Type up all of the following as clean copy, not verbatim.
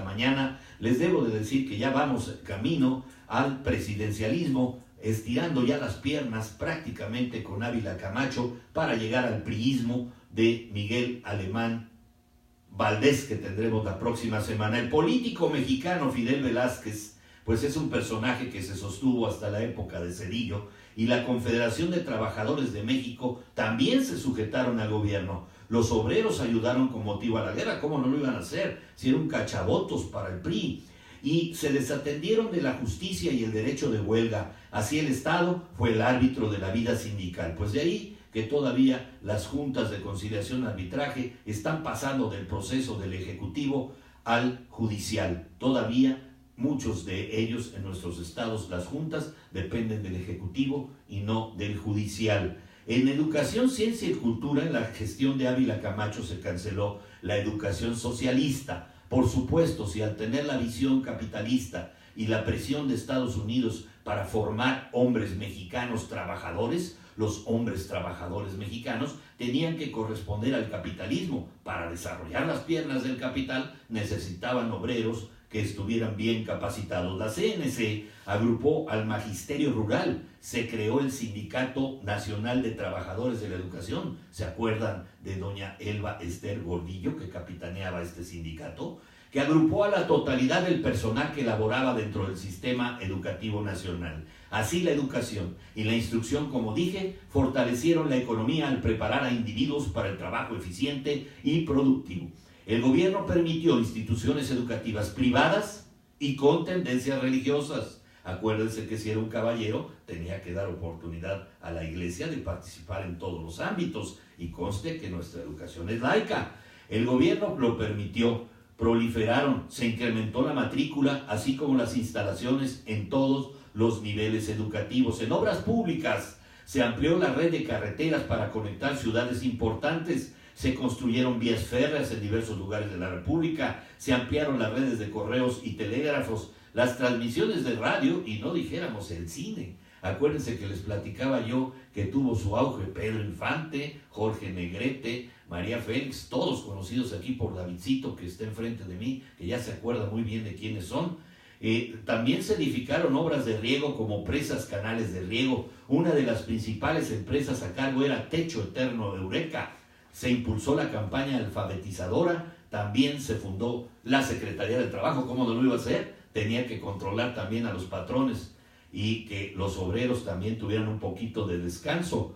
Mañana les debo de decir que ya vamos camino al presidencialismo, estirando ya las piernas prácticamente con Ávila Camacho para llegar al priismo de Miguel Alemán Valdés, que tendremos la próxima semana. El político mexicano Fidel Velázquez, pues es un personaje que se sostuvo hasta la época de Zedillo, y la Confederación de Trabajadores de México también se sujetaron al gobierno. Los obreros ayudaron con motivo a la guerra, ¿cómo no lo iban a hacer? Si eran cachabotos para el PRI. Y se desatendieron de la justicia y el derecho de huelga. Así el Estado fue el árbitro de la vida sindical. Pues de ahí que todavía las juntas de conciliación y arbitraje están pasando del proceso del Ejecutivo al judicial. Todavía muchos de ellos en nuestros estados, las juntas, dependen del Ejecutivo y no del judicial. En educación, ciencia y cultura, en la gestión de Ávila Camacho se canceló la educación socialista. Por supuesto, si al tener la visión capitalista y la presión de Estados Unidos para formar hombres mexicanos trabajadores, los hombres trabajadores mexicanos tenían que corresponder al capitalismo. Para desarrollar las piernas del capital necesitaban obreros que estuvieran bien capacitados. La CNC agrupó al magisterio rural, se creó el Sindicato Nacional de Trabajadores de la Educación. ¿Se acuerdan de doña Elba Ester Gordillo, que capitaneaba este sindicato? Que agrupó a la totalidad del personal que laboraba dentro del sistema educativo nacional. Así la educación y la instrucción, como dije, fortalecieron la economía al preparar a individuos para el trabajo eficiente y productivo. El gobierno permitió instituciones educativas privadas y con tendencias religiosas. Acuérdense que si era un caballero, tenía que dar oportunidad a la iglesia de participar en todos los ámbitos, y conste que nuestra educación es laica. El gobierno lo permitió, proliferaron, se incrementó la matrícula, así como las instalaciones en todos los niveles educativos. En obras públicas se amplió la red de carreteras para conectar ciudades importantes. Se construyeron vías férreas en diversos lugares de la República, se ampliaron las redes de correos y telégrafos, las transmisiones de radio y no dijéramos el cine. Acuérdense que les platicaba yo que tuvo su auge Pedro Infante, Jorge Negrete, María Félix, todos conocidos aquí por Davidcito, que está enfrente de mí, que ya se acuerda muy bien de quiénes son. También se edificaron obras de riego como presas, canales de riego. Una de las principales empresas a cargo era Techo Eterno Eureka. Se impulsó la campaña alfabetizadora, también se fundó la Secretaría del Trabajo. ¿Cómo no lo iba a hacer? Tenía que controlar también a los patrones y que los obreros también tuvieran un poquito de descanso.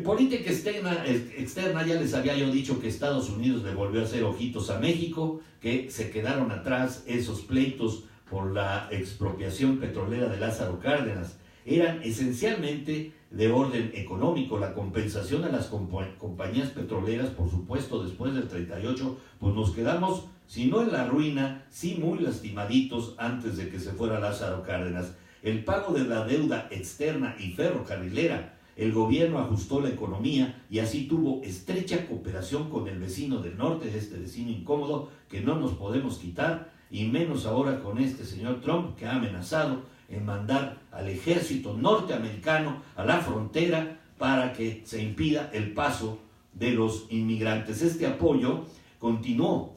Política externa, ya les había yo dicho que Estados Unidos le volvió a hacer ojitos a México, que se quedaron atrás esos pleitos por la expropiación petrolera de Lázaro Cárdenas. Eran esencialmente de orden económico, la compensación a las compañías petroleras. Por supuesto, después del 38, pues nos quedamos, si no en la ruina, sí muy lastimaditos antes de que se fuera Lázaro Cárdenas. El pago de la deuda externa y ferrocarrilera, el gobierno ajustó la economía y así tuvo estrecha cooperación con el vecino del norte, este vecino incómodo que no nos podemos quitar, y menos ahora con este señor Trump, que ha amenazado en mandar al ejército norteamericano a la frontera para que se impida el paso de los inmigrantes. Este apoyo continuó.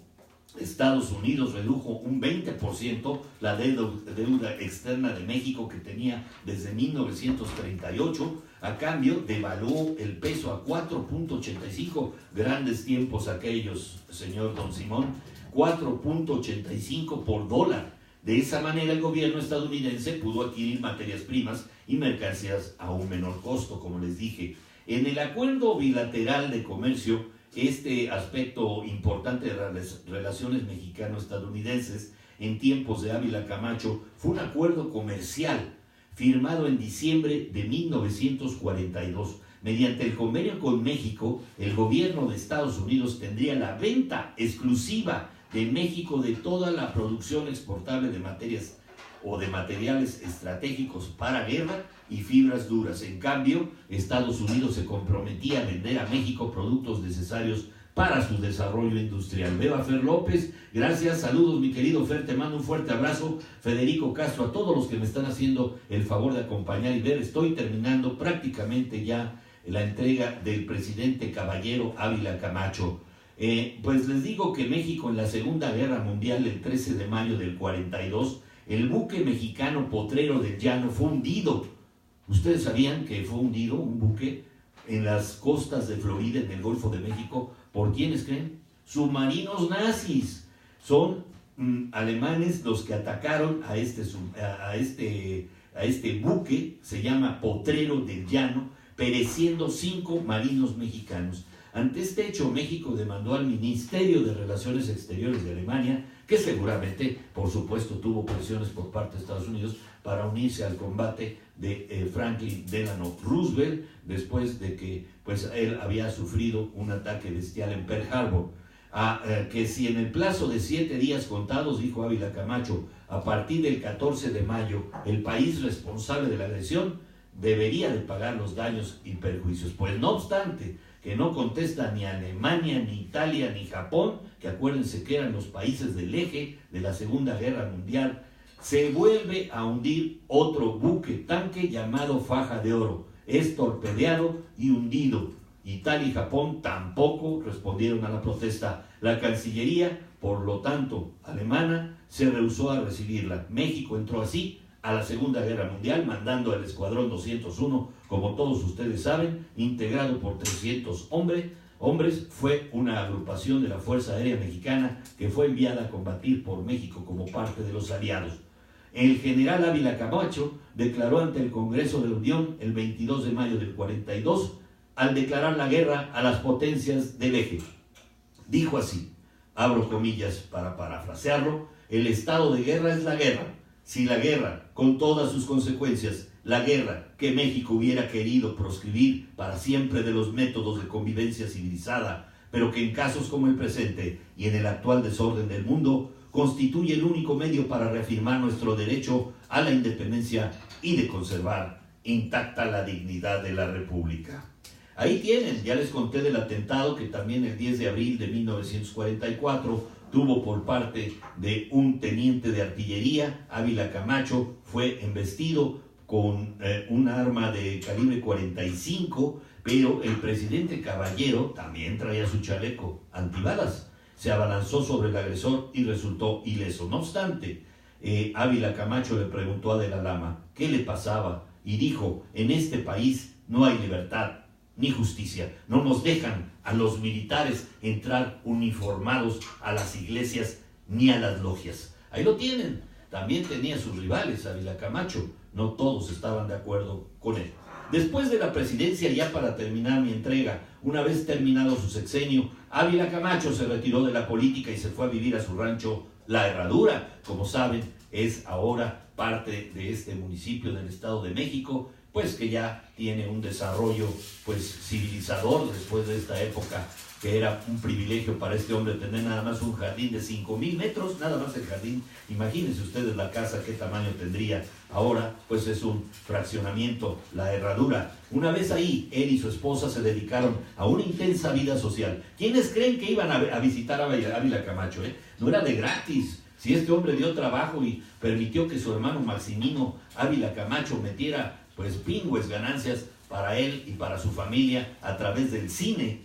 Estados Unidos redujo un 20% la deuda externa de México, que tenía desde 1938, a cambio devaluó el peso a 4.85, grandes tiempos aquellos, señor Don Simón, 4.85 por dólar. De esa manera el gobierno estadounidense pudo adquirir materias primas y mercancías a un menor costo, como les dije. En el acuerdo bilateral de comercio, este aspecto importante de las relaciones mexicano-estadounidenses en tiempos de Ávila Camacho fue un acuerdo comercial firmado en diciembre de 1942. Mediante el convenio con México, el gobierno de Estados Unidos tendría la venta exclusiva de México de toda la producción exportable de materias o de materiales estratégicos para guerra y fibras duras. En cambio, Estados Unidos se comprometía a vender a México productos necesarios para su desarrollo industrial. Veo a Fer López, gracias, saludos mi querido Fer, te mando un fuerte abrazo. Federico Castro, a todos los que me están haciendo el favor de acompañar y ver, estoy terminando prácticamente ya la entrega del presidente caballero Ávila Camacho. Pues les digo que México en la Segunda Guerra Mundial, el 13 de mayo del 42, el buque mexicano Potrero del Llano fue hundido. ¿Ustedes sabían que fue hundido un buque en las costas de Florida, en el Golfo de México? ¿Por quiénes creen? Submarinos nazis. Son alemanes los que atacaron a este buque, se llama Potrero del Llano, pereciendo 5 marinos mexicanos. Ante este hecho, México demandó al Ministerio de Relaciones Exteriores de Alemania, que seguramente, por supuesto, tuvo presiones por parte de Estados Unidos para unirse al combate de Franklin Delano Roosevelt, después de que pues, él había sufrido un ataque bestial en Pearl Harbor. Que si en el plazo de 7 días contados, dijo Ávila Camacho, a partir del 14 de mayo, el país responsable de la agresión debería de pagar los daños y perjuicios. Pues no obstante, que no contesta ni Alemania, ni Italia, ni Japón, que acuérdense que eran los países del eje de la Segunda Guerra Mundial, se vuelve a hundir otro buque tanque llamado Faja de Oro. Es torpedeado y hundido. Italia y Japón tampoco respondieron a la protesta. La Cancillería, por lo tanto, alemana, se rehusó a recibirla. México entró así a la Segunda Guerra Mundial, mandando al Escuadrón 201, como todos ustedes saben, integrado por 300 hombres. Fue una agrupación de la Fuerza Aérea Mexicana que fue enviada a combatir por México como parte de los aliados. El general Ávila Camacho declaró ante el Congreso de la Unión el 22 de mayo del 42, al declarar la guerra a las potencias del eje. Dijo así, abro comillas para parafrasearlo, el estado de guerra es la guerra. Si la guerra, con todas sus consecuencias, la guerra que México hubiera querido proscribir para siempre de los métodos de convivencia civilizada, pero que en casos como el presente y en el actual desorden del mundo, constituye el único medio para reafirmar nuestro derecho a la independencia y de conservar intacta la dignidad de la República. Ahí tienen, ya les conté del atentado que también el 10 de abril de 1944 tuvo por parte de un teniente de artillería. Ávila Camacho fue embestido con un arma de calibre 45, pero el presidente Caballero también traía su chaleco antibalas. Se abalanzó sobre el agresor y resultó ileso. No obstante, Ávila Camacho le preguntó a De la Lama qué le pasaba y dijo, en este país no hay libertad ni justicia. No nos dejan a los militares entrar uniformados a las iglesias ni a las logias. Ahí lo tienen. También tenía sus rivales, Ávila Camacho. No todos estaban de acuerdo con él. Después de la presidencia, ya para terminar mi entrega, una vez terminado su sexenio, Ávila Camacho se retiró de la política y se fue a vivir a su rancho La Herradura. Como saben, es ahora parte de este municipio del Estado de México, pues que ya tiene un desarrollo pues civilizador después de esta época que era un privilegio para este hombre tener nada más un jardín de 5,000 metros, nada más el jardín. Imagínense ustedes la casa, qué tamaño tendría. Ahora pues es un fraccionamiento, La Herradura. Una vez ahí, él y su esposa se dedicaron a una intensa vida social. ¿Quiénes creen que iban a visitar a Ávila Camacho? No era de gratis. Si este hombre dio trabajo y permitió que su hermano Maximino Ávila Camacho metiera pues pingües ganancias para él y para su familia a través del cine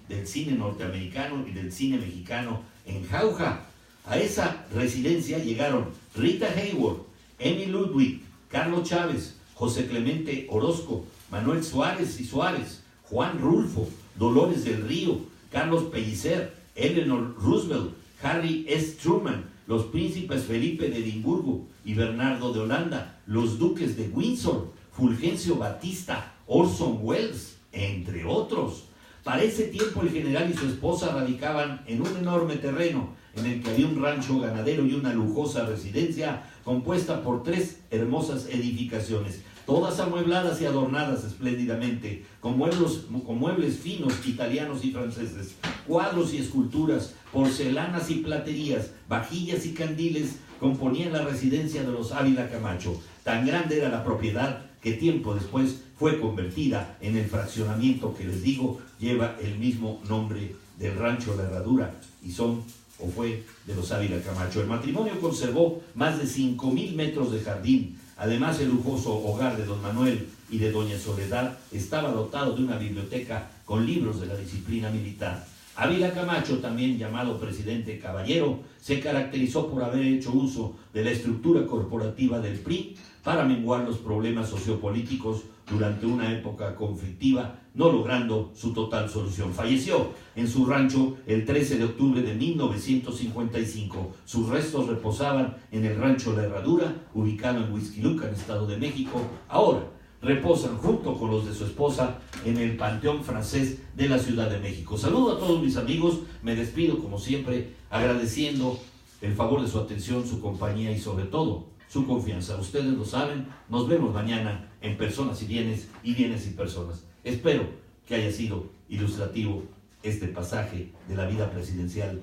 norteamericano y del cine mexicano en Jauja. A esa residencia llegaron Rita Hayworth, Emmy Ludwig, Carlos Chávez, José Clemente Orozco, Manuel Suárez y Suárez, Juan Rulfo, Dolores del Río, Carlos Pellicer, Eleanor Roosevelt, Harry S. Truman, los príncipes Felipe de Edimburgo y Bernardo de Holanda, los duques de Windsor, Fulgencio Batista, Orson Welles, entre otros. Para ese tiempo el general y su esposa radicaban en un enorme terreno en el que había un rancho ganadero y una lujosa residencia compuesta por 3 hermosas edificaciones, todas amuebladas y adornadas espléndidamente, con muebles finos italianos y franceses, cuadros y esculturas, porcelanas y platerías, vajillas y candiles componían la residencia de los Ávila Camacho. Tan grande era la propiedad que tiempo después fue convertida en el fraccionamiento que les digo lleva el mismo nombre del rancho La Herradura y fue de los Ávila Camacho. El matrimonio conservó más de 5,000 metros de jardín. Además, el lujoso hogar de don Manuel y de doña Soledad estaba dotado de una biblioteca con libros de la disciplina militar. Ávila Camacho, también llamado presidente Caballero, se caracterizó por haber hecho uso de la estructura corporativa del PRI para menguar los problemas sociopolíticos durante una época conflictiva, no logrando su total solución. Falleció en su rancho el 13 de octubre de 1955. Sus restos reposaban en el rancho La Herradura, ubicado en Huixquilucan, Estado de México. Ahora reposan junto con los de su esposa en el Panteón Francés de la Ciudad de México. Saludo a todos mis amigos, me despido como siempre agradeciendo el favor de su atención, su compañía y sobre todo su confianza. Ustedes lo saben, nos vemos mañana en Personas y Bienes y Personas. Espero que haya sido ilustrativo este pasaje de la vida presidencial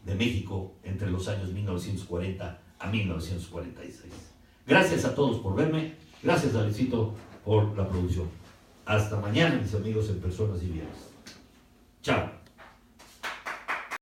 de México entre los años 1940 a 1946. Gracias a todos por verme, gracias Davidcito por la producción. Hasta mañana, mis amigos en Personas y Bienes. Chao.